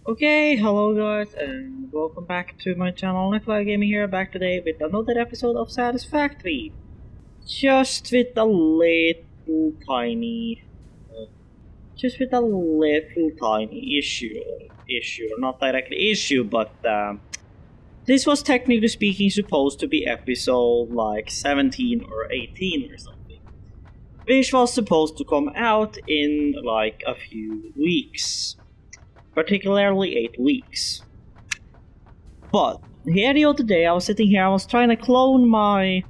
Okay, hello guys, and welcome back to my channel. Nikolai Gaming here, back today with another episode of Satisfactory. Just with a little tiny, just with a little tiny issue, not directly issue, but this was technically speaking supposed to be episode like 17 or 18 or something, which was supposed to come out in like a few weeks. Particularly 8 weeks. But here the other day I was sitting here, I was trying to clone my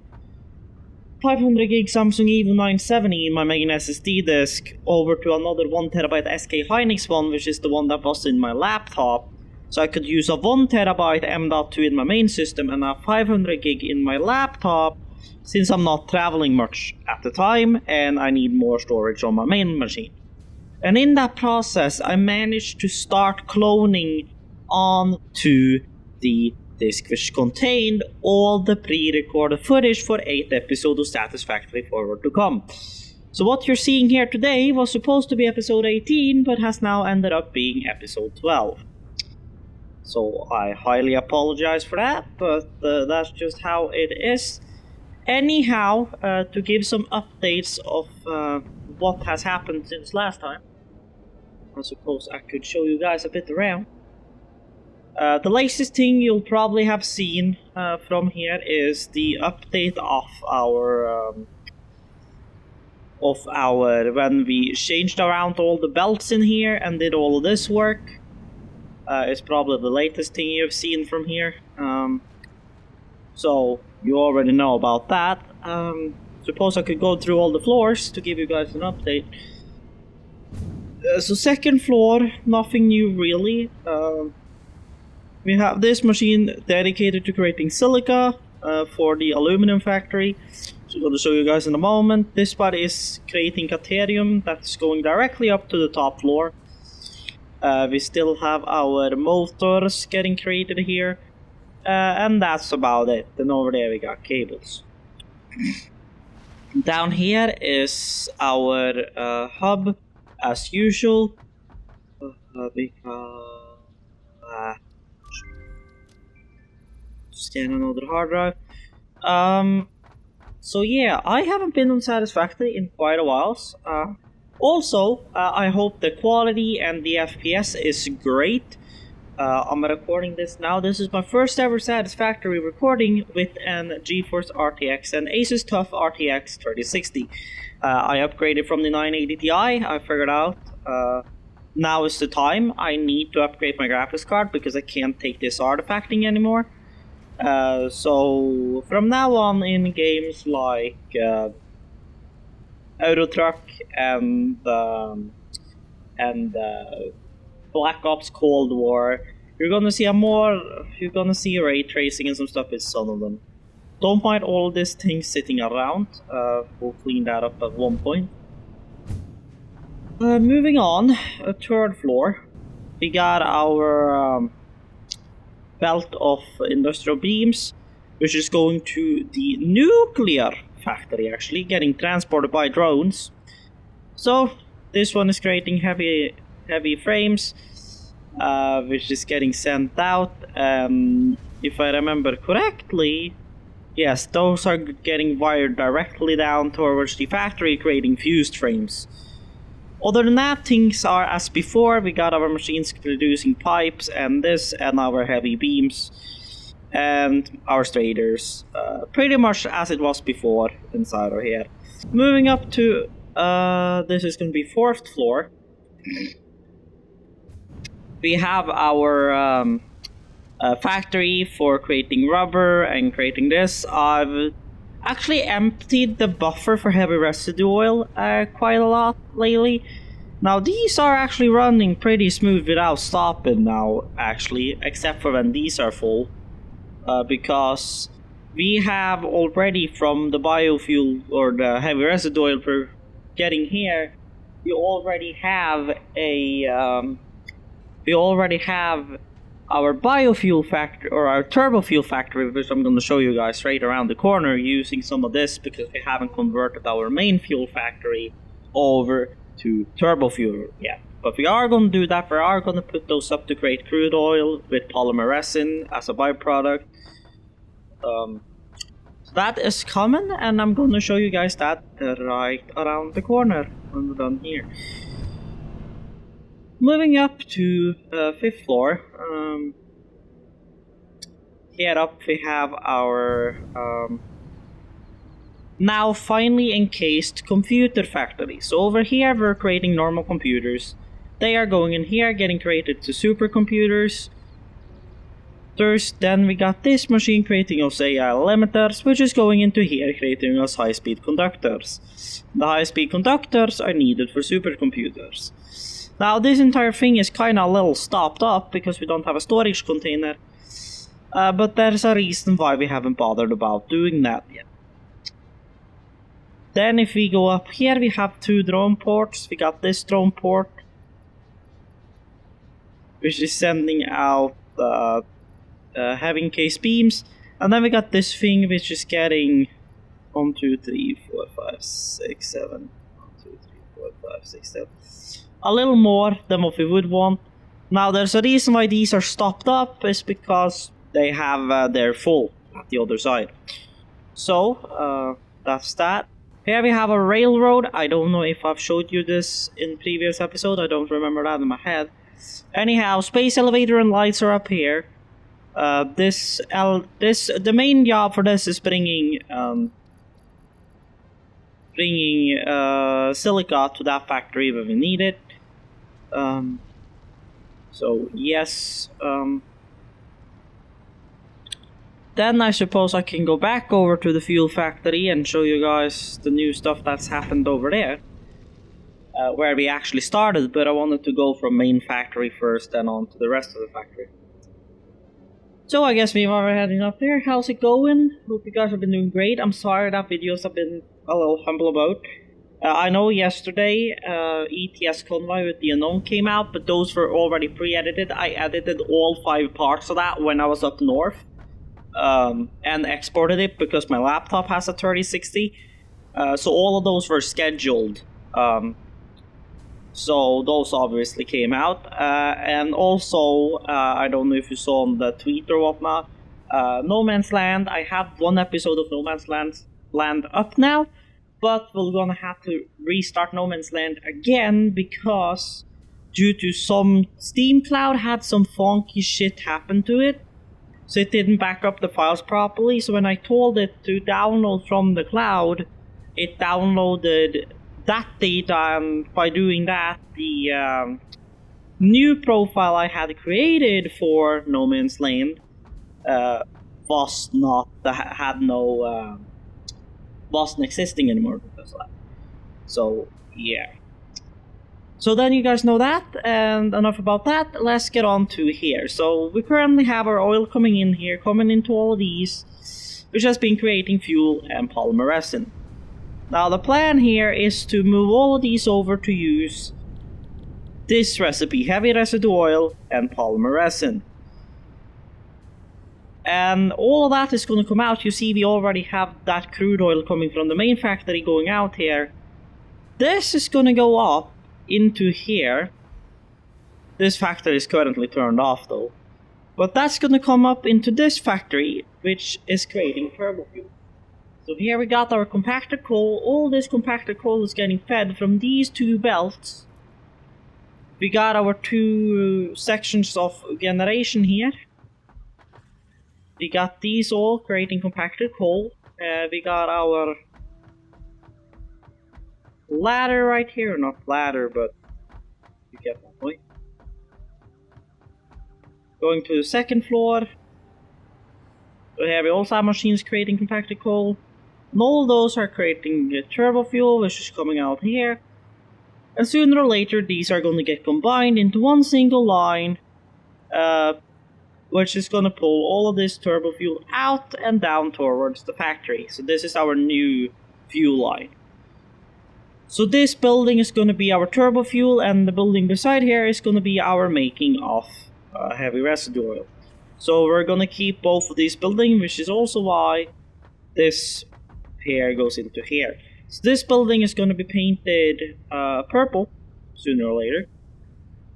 500 gig Samsung Evo 970 in my main SSD disk over to another 1TB SK Hynix one, which is the one that was in my laptop. So I could use a 1TB M.2 in my main system and a 500 gig in my laptop, since I'm not traveling much at the time and I need more storage on my main machine. And in that process, I managed to start cloning onto the disk, which contained all the pre-recorded footage for 8 episodes of Satisfactory forward to come. So what you're seeing here today was supposed to be episode 18, but has now ended up being episode 12. So I highly apologize for that, but that's just how it is. Anyhow, to give some updates of what has happened since last time, I suppose I could show you guys a bit around. The latest thing you'll probably have seen from here is the update of our when we changed around all the belts in here and did all of this work. It's probably the latest thing you've seen from here. So you already know about that. Suppose I could go through all the floors to give you guys an update. So second floor, nothing new really. We have this machine dedicated to creating silica for the aluminum factory. So I'm going to show you guys in a moment. This part is creating Caterium that's going directly up to the top floor. We still have our motors getting created here. And that's about it. Then over there we got cables. Down here is our hub. As usual, scan another hard drive. So yeah, I haven't been on Satisfactory in quite a while. Also, I hope the quality and the FPS is great. I'm recording this now. This is my first ever Satisfactory recording with an GeForce RTX and Asus TUF RTX 3060. I upgraded from the 980 Ti. I figured out now is the time. I need to upgrade my graphics card because I can't take this artifacting anymore. So from now on, in games like Euro Truck and Black Ops Cold War, you're gonna see ray tracing and some stuff with some of them. Don't mind all this thing sitting around. We'll clean that up at one point. Moving on, a third floor. We got our belt of industrial beams, which is going to the nuclear factory, actually, getting transported by drones. So, this one is creating heavy frames, which is getting sent out. If I remember correctly, yes, those are getting wired directly down towards the factory, creating fused frames. Other than that, things are as before. We got our machines producing pipes and this, and our heavy beams, and our straders. Pretty much as it was before inside of here. Moving up to, this is going to be 4th floor. We have our factory for creating rubber and creating this. I've actually emptied the buffer for heavy residue oil quite a lot lately. Now these are actually running pretty smooth without stopping now, actually, except for when these are full, because we have already, from the biofuel or the heavy residue oil we're getting here, we already have our biofuel factory, or our turbo fuel factory, which I'm going to show you guys right around the corner, using some of this because we haven't converted our main fuel factory over to turbo fuel yet. But we are going to do that. We are going to put those up to create crude oil with polymer resin as a byproduct. So that is coming, and I'm going to show you guys that right around the corner when we're done here. Moving up to 5th floor. Here up we have our now finally encased computer factory. So over here we're creating normal computers. They are going in here, getting created to supercomputers. Then we got this machine creating us AI limiters, which is going into here creating us high-speed conductors. The high-speed conductors are needed for supercomputers. Now this entire thing is kinda a little stopped up because we don't have a storage container. But there's a reason why we haven't bothered about doing that yet. Then if we go up here, we have 2 drone ports. We got this drone port, which is sending out heavy encased beams. And then we got this thing which is getting 1, 2, 3, 4, 5, 6, 7. 1, 2, 3, 4, 5, 6, 7. A little more than what we would want. Now there's a reason why these are stopped up, is because they have their full at the other side. So that's that. Here we have a railroad. I don't know if I've showed you this in previous episode. I don't remember that in my head. Anyhow, space elevator and lights are up here. The main job for this is bringing silica to that factory when we need it. So yes. Then I suppose I can go back over to the fuel factory and show you guys the new stuff that's happened over there. Where we actually started, but I wanted to go from main factory first and on to the rest of the factory. So I guess we are heading up there. How's it going? Hope you guys have been doing great. I'm sorry that videos have been a little humble about. I know yesterday ETS Convoy with the Unknown came out, but those were already pre-edited. I edited all 5 parts of that when I was up north. And exported it because my laptop has a 3060. So all of those were scheduled. So those obviously came out. And also, I don't know if you saw on the tweet or whatnot, No Man's Land. I have 1 episode of No Man's Land up now, but we're gonna have to restart No Man's Land again because due to some Steam Cloud had some funky shit happen to it. So it didn't back up the files properly. So when I told it to download from the cloud, it downloaded that data, and by doing that, the new profile I had created for No Man's Land wasn't existing anymore because of that. So yeah. So then you guys know that, and enough about that, let's get on to here. So we currently have our oil coming in here, coming into all of these, which has been creating fuel and polymer resin. Now the plan here is to move all of these over to use this recipe, heavy residue oil and polymer resin. And all of that is going to come out. You see we already have that crude oil coming from the main factory going out here. This is going to go up into here. This factory is currently turned off though, but that's gonna come up into this factory, which is creating turbo fuel. So here we got our compacted coal. All this compacted coal is getting fed from these 2 belts. We got our 2 sections of generation here. We got these all creating compacted coal. We got our ladder right here, not ladder, but you get my point. Going to the 2nd floor. So here we also have machines creating compacted coal. And all those are creating turbo fuel, which is coming out here. And sooner or later, these are going to get combined into one single line, which is going to pull all of this turbo fuel out and down towards the factory. So this is our new fuel line. So this building is going to be our turbo fuel, and the building beside here is going to be our making of heavy residue oil. So we're going to keep both of these buildings, which is also why this here goes into here. So this building is going to be painted purple sooner or later.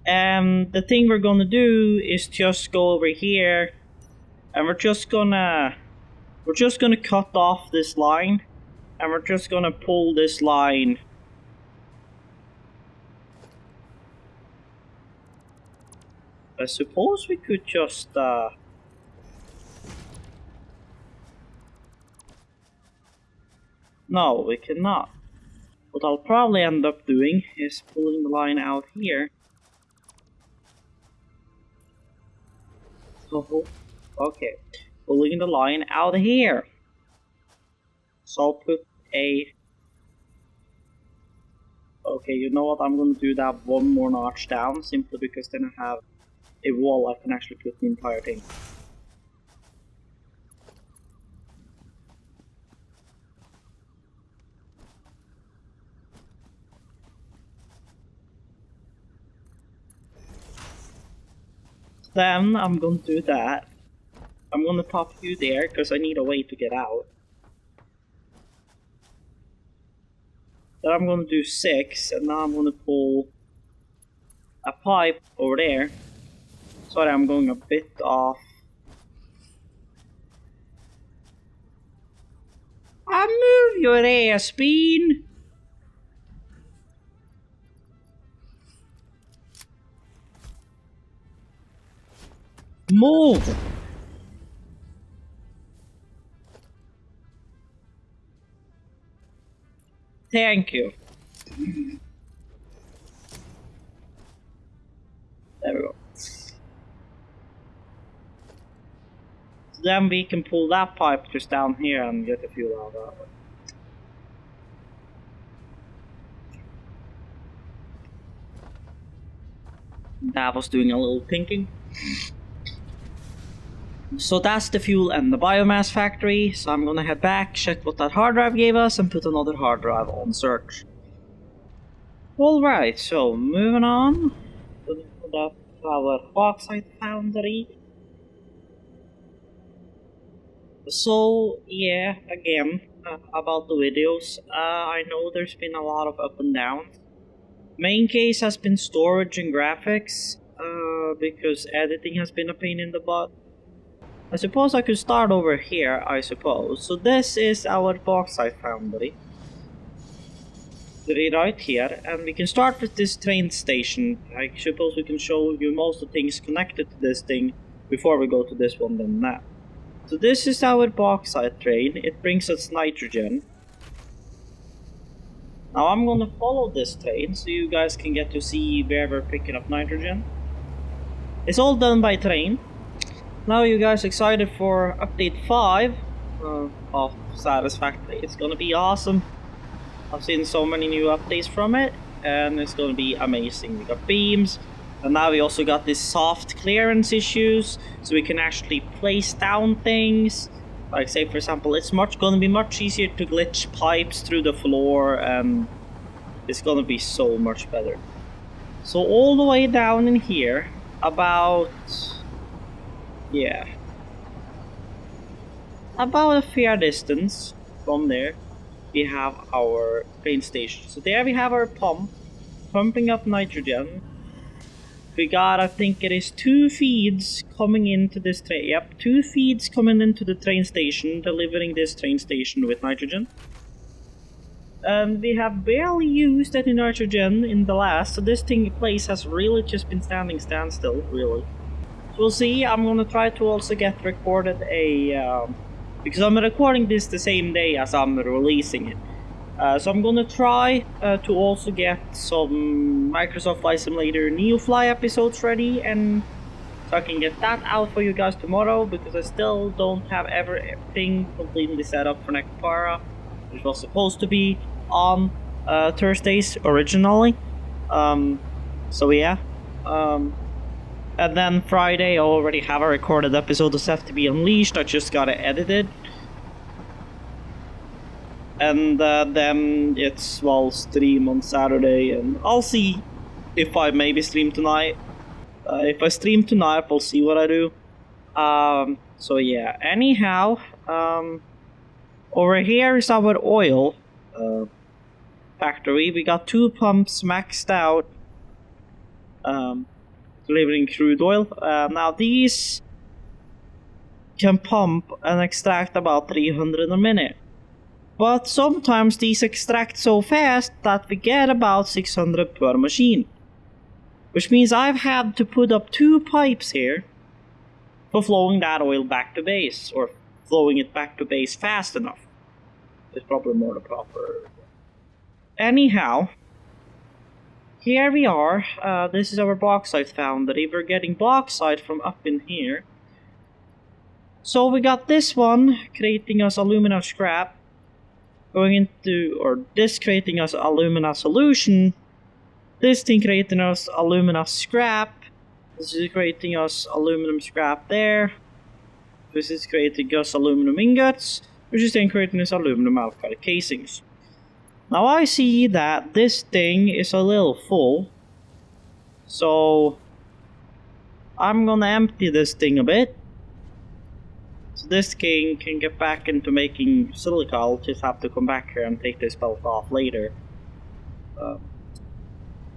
And the thing we're gonna do is just go over here, and we're just gonna cut off this line, and we're just gonna pull this line. I suppose we could just no, we cannot. What I'll probably end up doing is pulling the line out here. So, okay, pulling the line out here. So I'll put a... Okay, you know what, I'm gonna do that one more notch down, simply because then I have a wall I can actually put the entire thing. Then I'm gonna do that. I'm gonna pop you there, because I need a way to get out. Then I'm gonna do 6, and now I'm gonna pull a pipe over there. Sorry, I'm going a bit off. I move your ass, Bean! Move! Thank you. There we go. So then we can pull that pipe just down here and get the fuel out that way. That was doing a little thinking. So that's the fuel and the biomass factory, so I'm gonna head back, check what that hard drive gave us, and put another hard drive on search. Alright, so moving on. Put up our bauxite foundry. So, yeah, again, about the videos, I know there's been a lot of up and downs. Main case has been storage and graphics, because editing has been a pain in the butt. I suppose I could start over here, I suppose. So this is our bauxite foundry. Right here, and we can start with this train station. I suppose we can show you most of the things connected to this thing before we go to this one then that. So this is our bauxite train. It brings us nitrogen. Now I'm gonna follow this train so you guys can get to see where we're picking up nitrogen. It's all done by train. Now you guys excited for update 5 of Satisfactory? It's gonna be awesome. I've seen so many new updates from it, and it's gonna be amazing. We got beams, and now we also got these soft clearance issues, so we can actually place down things. Like say for example, it's gonna be much easier to glitch pipes through the floor, and it's gonna be so much better. So all the way down in here, about a fair distance from there, we have our train station. So there we have our pump, pumping up nitrogen. We got, I think it is 2 feeds coming into this train. Yep, 2 feeds coming into the train station, delivering this train station with nitrogen. And we have barely used any nitrogen in the last, so this place has really just been standstill, really. So we'll see. I'm gonna try to also get recorded because I'm recording this the same day as I'm releasing it. So I'm gonna try to also get some Microsoft Flight Simulator Neofly episodes ready, and so I can get that out for you guys tomorrow, because I still don't have everything completely set up for Nekopara, which was supposed to be on Thursdays originally. So yeah. And then Friday I already have a recorded episode of Set to be Unleashed. I just got it edited. And then it's, well, stream on Saturday, and I'll see if I maybe stream tonight. If I stream tonight, I'll see what I do. So yeah, anyhow, over here is our oil factory. We got 2 pumps maxed out. delivering crude oil. Now these can pump and extract about 300 a minute. But sometimes these extract so fast that we get about 600 per machine. Which means I've had to put up 2 pipes here for flowing that oil back to base, or flowing it back to base fast enough. It's probably more the proper. Anyhow, here we are. This is our bauxite foundry. We're getting bauxite from up in here. So we got this one creating us alumina scrap, going into, or this creating us alumina solution. This thing creating us alumina scrap. This is creating us aluminum scrap there. This is creating us aluminum ingots, which is then creating us aluminum alkali casings. Now I see that this thing is a little full, so I'm gonna empty this thing a bit. So this thing can get back into making silica. I'll just have to come back here and take this belt off later.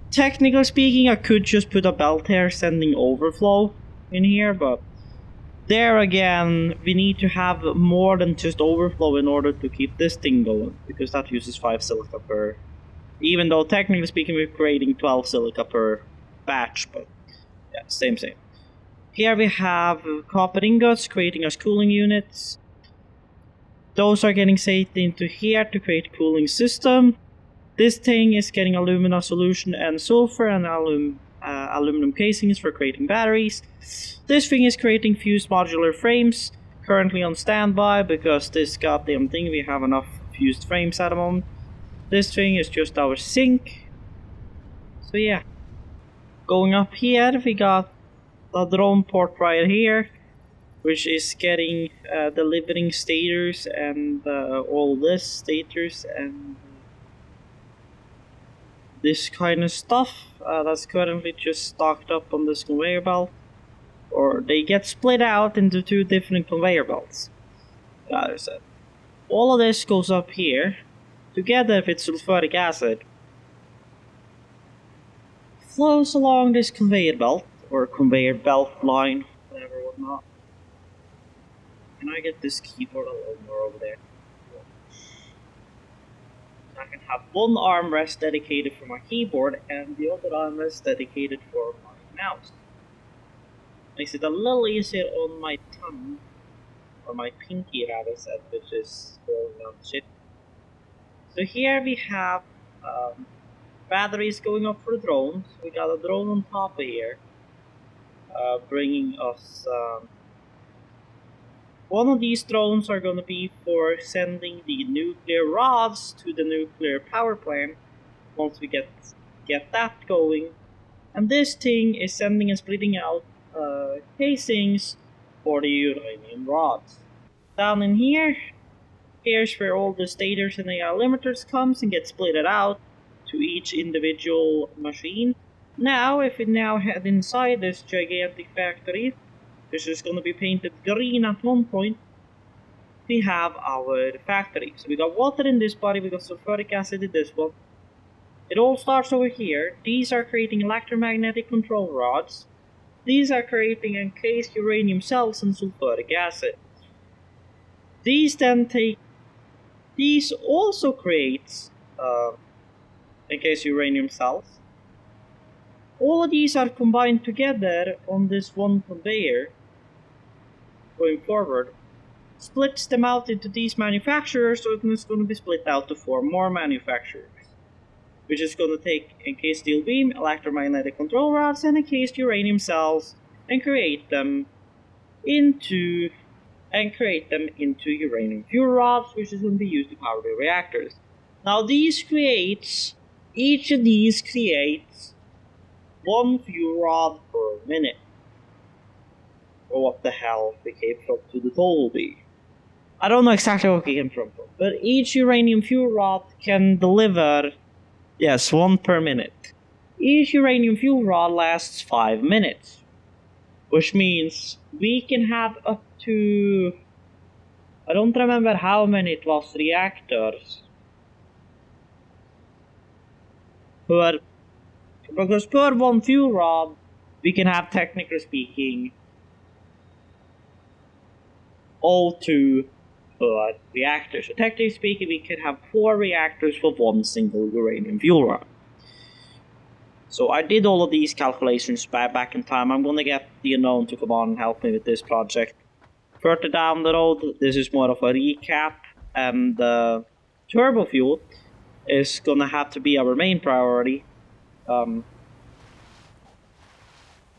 Technically speaking, I could just put a belt here sending overflow in here, but there again, we need to have more than just overflow in order to keep this thing going, because that uses 5 silica per. Even though technically speaking, we're creating 12 silica per batch, but yeah, same. Here we have copper ingots creating us cooling units. Those are getting saved into here to create a cooling system. This thing is getting alumina solution and sulfur and aluminum casings for creating batteries. This thing is creating fused modular frames, currently on standby because this goddamn thing, we have enough fused frames at the moment. This thing is just our sink. So yeah. Going up here, we got the drone port right here, which is getting delivering stators and all this stators and this kind of stuff that's currently just stocked up on this conveyor belt, or they get split out into 2 different conveyor belts. All of this goes up here together with sulfuric acid, flows along this conveyor belt or conveyor belt line, whatever, whatnot. Can I get this keyboard a little more over there? I can have one armrest dedicated for my keyboard and the other armrest dedicated for my mouse. Makes it a little easier on my thumb, or my pinky rather said, which is going down shit. So here we have batteries going up for drones. We got a drone on top of here, bringing us one of these drones are going to be for sending the nuclear rods to the nuclear power plant once we get that going. And this thing is sending and splitting out casings for the uranium rods. Down in here, here's where all the stators and AI limiters comes and get split out to each individual machine. Now, if we now head inside this gigantic factory, this is going to be painted green at one point, we have our factory. So we got water in this body, we got sulfuric acid in this one. It all starts over here. These are creating electromagnetic control rods. These are creating encased uranium cells and sulfuric acid. These also creates encased uranium cells. All of these are combined together on this one conveyor going forward, splits them out into these manufacturers, so it's going to be split out to 4 more manufacturers, which is going to take encased steel beam, electromagnetic control rods, and encased uranium cells and create them into uranium fuel rods, which is going to be used to power the reactors. Now each of these creates 1 fuel rod per minute. Or what the hell we came from to the total be. I don't know exactly what we came from, but each uranium fuel rod can deliver, yes, 1 per minute. Each uranium fuel rod lasts 5 minutes, which means we can have up to, I don't remember how many it was, reactors, but because per 1 fuel rod we can have, technically speaking, all two reactors. So technically speaking, we could have 4 reactors for one single uranium fuel rod. So I did all of these calculations back in time. I'm gonna get the unknown to come on and help me with this project. Further down the road, this is more of a recap, and turbo fuel is gonna have to be our main priority.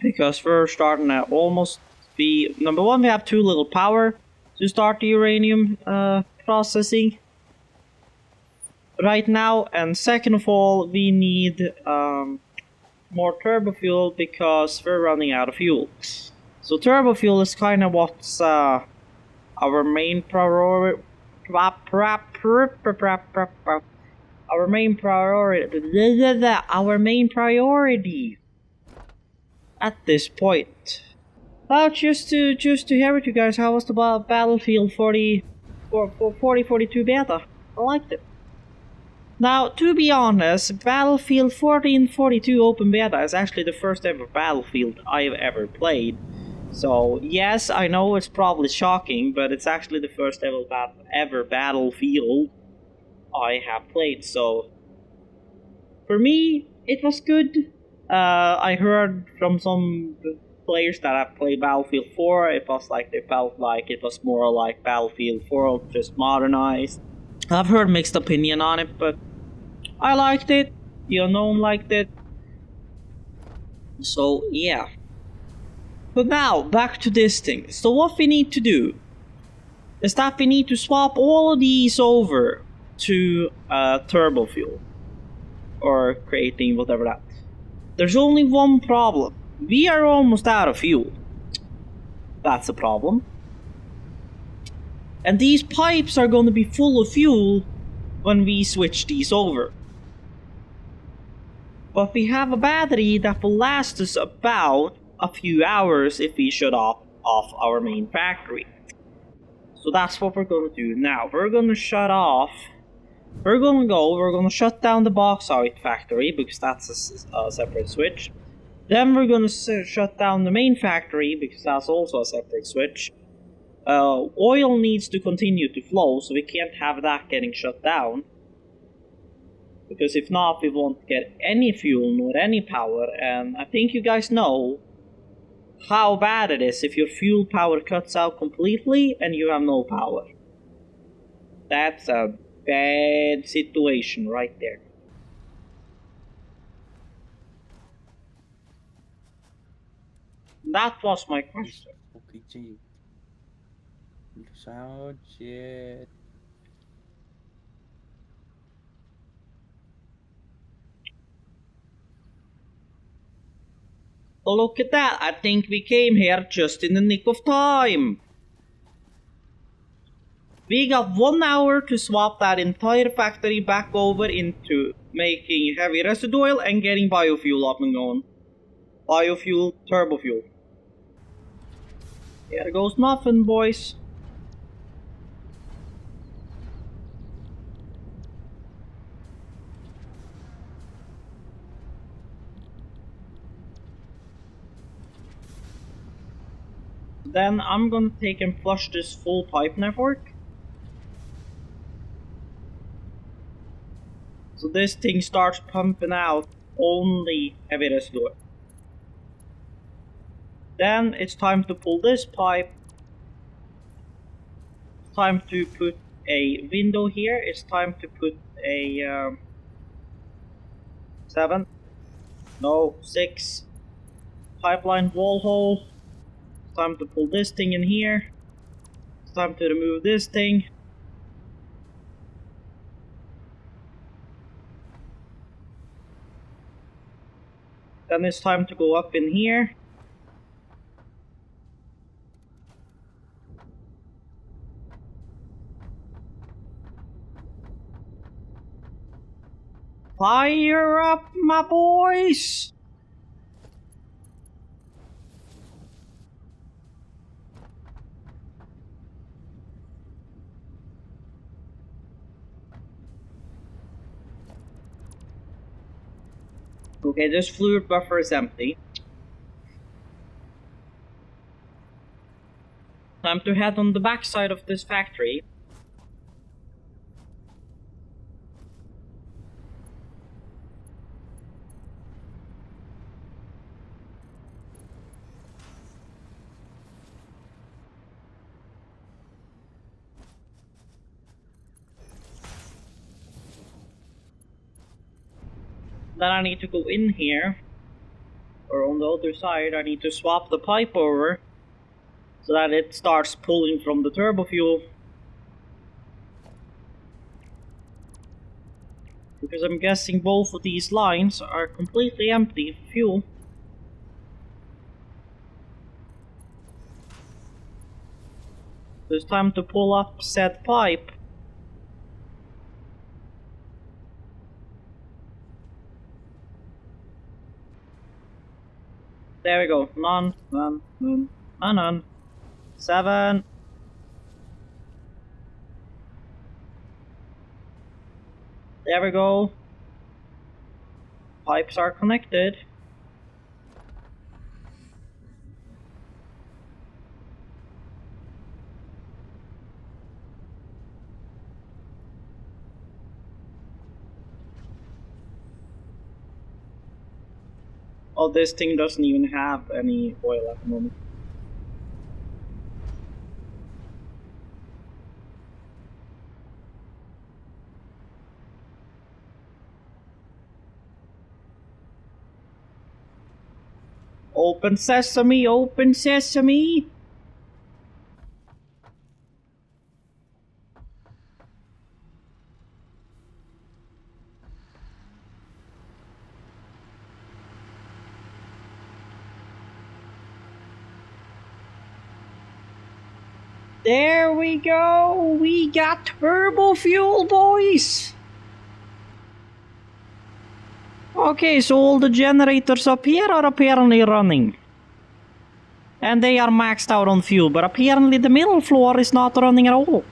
Because we're starting at almost the number one, we have too little power to start the uranium processing right now, and second of all, we need more turbo fuel because we're running out of fuel. So turbo fuel is kind of what's our main priority. Our main priority at this point. Well, just to hear with you guys, how was the Battlefield 4042 beta? I liked it. Now, to be honest, Battlefield 1442 open beta is actually the first ever Battlefield I've ever played. So, yes, I know it's probably shocking, but it's actually the first ever Battlefield I have played. So, for me, it was good. I heard from some players that have played Battlefield 4, it was like they felt like it was more like Battlefield 4, just modernized. I've heard mixed opinion on it, but I liked it. The unknown liked it. So yeah. But now back to this thing. So what we need to do is that we need to swap all of these over to turbo fuel, or creating whatever that. There's only one problem. We are almost out of fuel. That's a problem. And these pipes are going to be full of fuel when we switch these over. But we have a battery that will last us about a few hours if we shut off our main factory. So that's what we're going to do now. We're going to shut down the bauxite factory because that's a separate switch. Then we're going to shut down the main factory because that's also a separate switch. Oil needs to continue to flow, so we can't have that getting shut down. Because if not, we won't get any fuel nor any power, and I think you guys know how bad it is if your fuel power cuts out completely and you have no power. That's a bad situation right there. That was my question. Oh, look at that. I think we came here just in the nick of time. We got 1 hour to swap that entire factory back over into making heavy residue oil and getting biofuel up and going. Biofuel, turbo fuel. Here goes nothing, boys. Then I'm gonna take and flush this full pipe network. So this thing starts pumping out only heavy residue oil. Then it's time to pull this pipe. It's time to put a window here. It's time to put a 6 pipeline wall hole. It's time to pull this thing in here. It's time to remove this thing. Then it's time to go up in here. Fire up, my boys! Okay, this fluid buffer is empty. Time to head on the backside of this factory. Then I need to go in here, or on the other side I need to swap the pipe over so that it starts pulling from the turbo fuel. Because I'm guessing both of these lines are completely empty of fuel. So it's time to pull up said pipe. There we go. None. 7. There we go. Pipes are connected. Oh, this thing doesn't even have any oil at the moment. Open sesame, open sesame! There we go! We got turbo fuel, boys! Okay, so all the generators up here are apparently running. And they are maxed out on fuel, but apparently the middle floor is not running at all.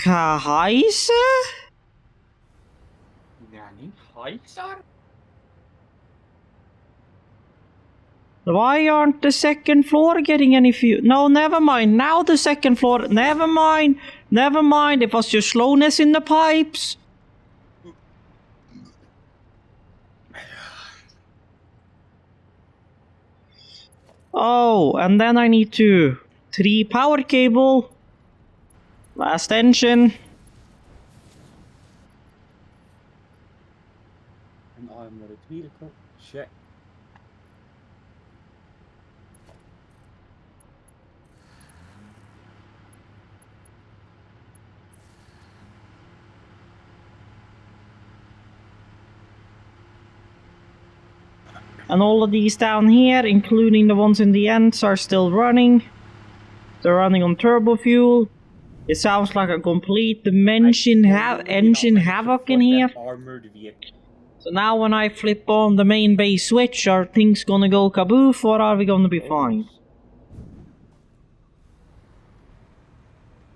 Kaisa? Yani Kaisar? Why aren't the second floor getting any fuel? No, never mind. Now the second floor. Never mind. Never mind. It was just slowness in the pipes. Oh, and then I need to 3 power cable. Last engine. En I'm naar de tweede kant. Check. And all of these down here, including the ones in the ends, are still running. They're running on turbo fuel. It sounds like a complete engine havoc in here. Armored vehicle. So now when I flip on the main base switch, are things gonna go kaboof or are we gonna be fine?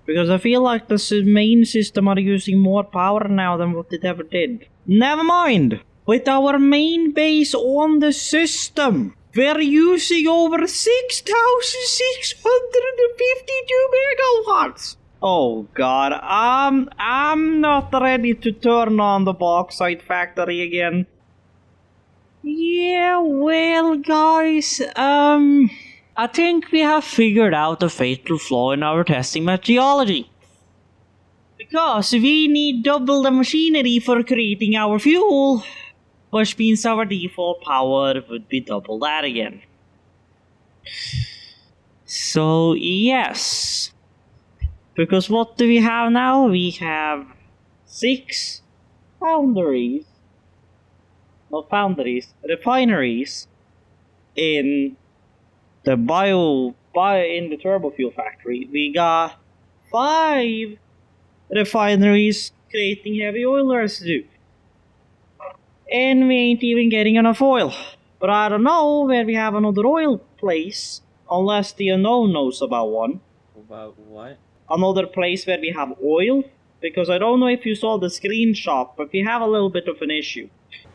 Because I feel like the main system are using more power now than what it ever did. Never mind! With our main base on the system, we're using over 6,652 megawatts! Oh god, I'm not ready to turn on the bauxite factory again. Yeah, well guys, I think we have figured out a fatal flaw in our testing methodology. Because we need double the machinery for creating our fuel, which means our default power would be double that again. So yes. Because what do we have now? We have 6 refineries in the in the turbo fuel factory. We got 5 refineries creating heavy oil residue. And we ain't even getting enough oil. But I don't know where we have another oil place, unless the unknown knows about one. About what? Another place where we have oil. because I don't know if you saw the screenshot, but we have a little bit of an issue.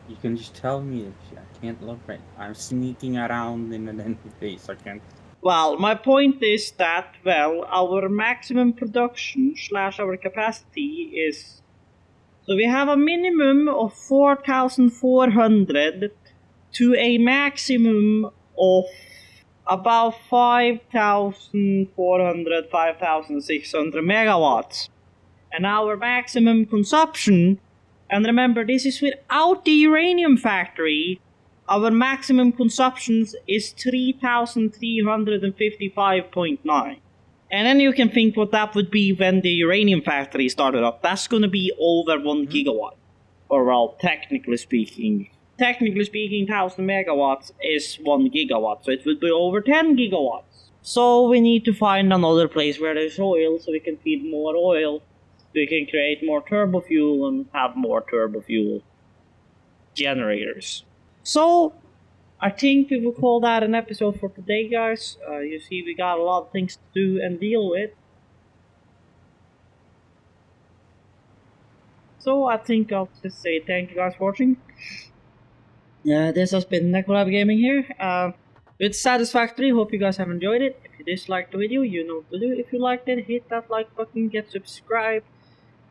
You can just tell me if I can't look right. I'm sneaking around in an empty space. I can't. Well, my point is that, well, our maximum production / our capacity is... So we have a minimum of 4,400 to a maximum of about 5,400, 5,600 megawatts. And our maximum consumption, and remember this is without the uranium factory, our maximum consumption is 3,355.9. And then you can think what that would be when the uranium factory started up. That's going to be over 1 gigawatt. Or well, technically speaking, 1,000 megawatts is 1 gigawatt. So it would be over 10 gigawatts. So we need to find another place where there's oil so we can feed more oil. We can create more turbo fuel and have more turbo fuel generators. So, I think we will call that an episode for today, guys. You see, we got a lot of things to do and deal with. So, I think I'll just say thank you guys for watching. This has been Necolab Gaming here. It's Satisfactory. Hope you guys have enjoyed it. If you disliked the video, you know what to do. If you liked it, hit that like button, get subscribed.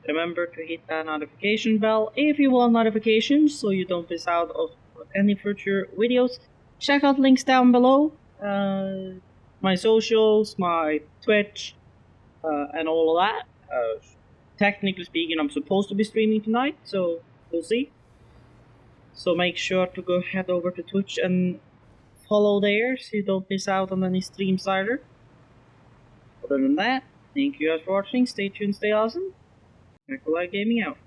Remember to hit that notification bell if you want notifications so you don't miss out on any future videos. Check out links down below. My socials, my Twitch, and all of that. Technically speaking, I'm supposed to be streaming tonight, so we'll see. So make sure to go head over to Twitch and follow there so you don't miss out on any streams either. Other than that, thank you guys for watching. Stay tuned, stay awesome. Nikolai Gaming out.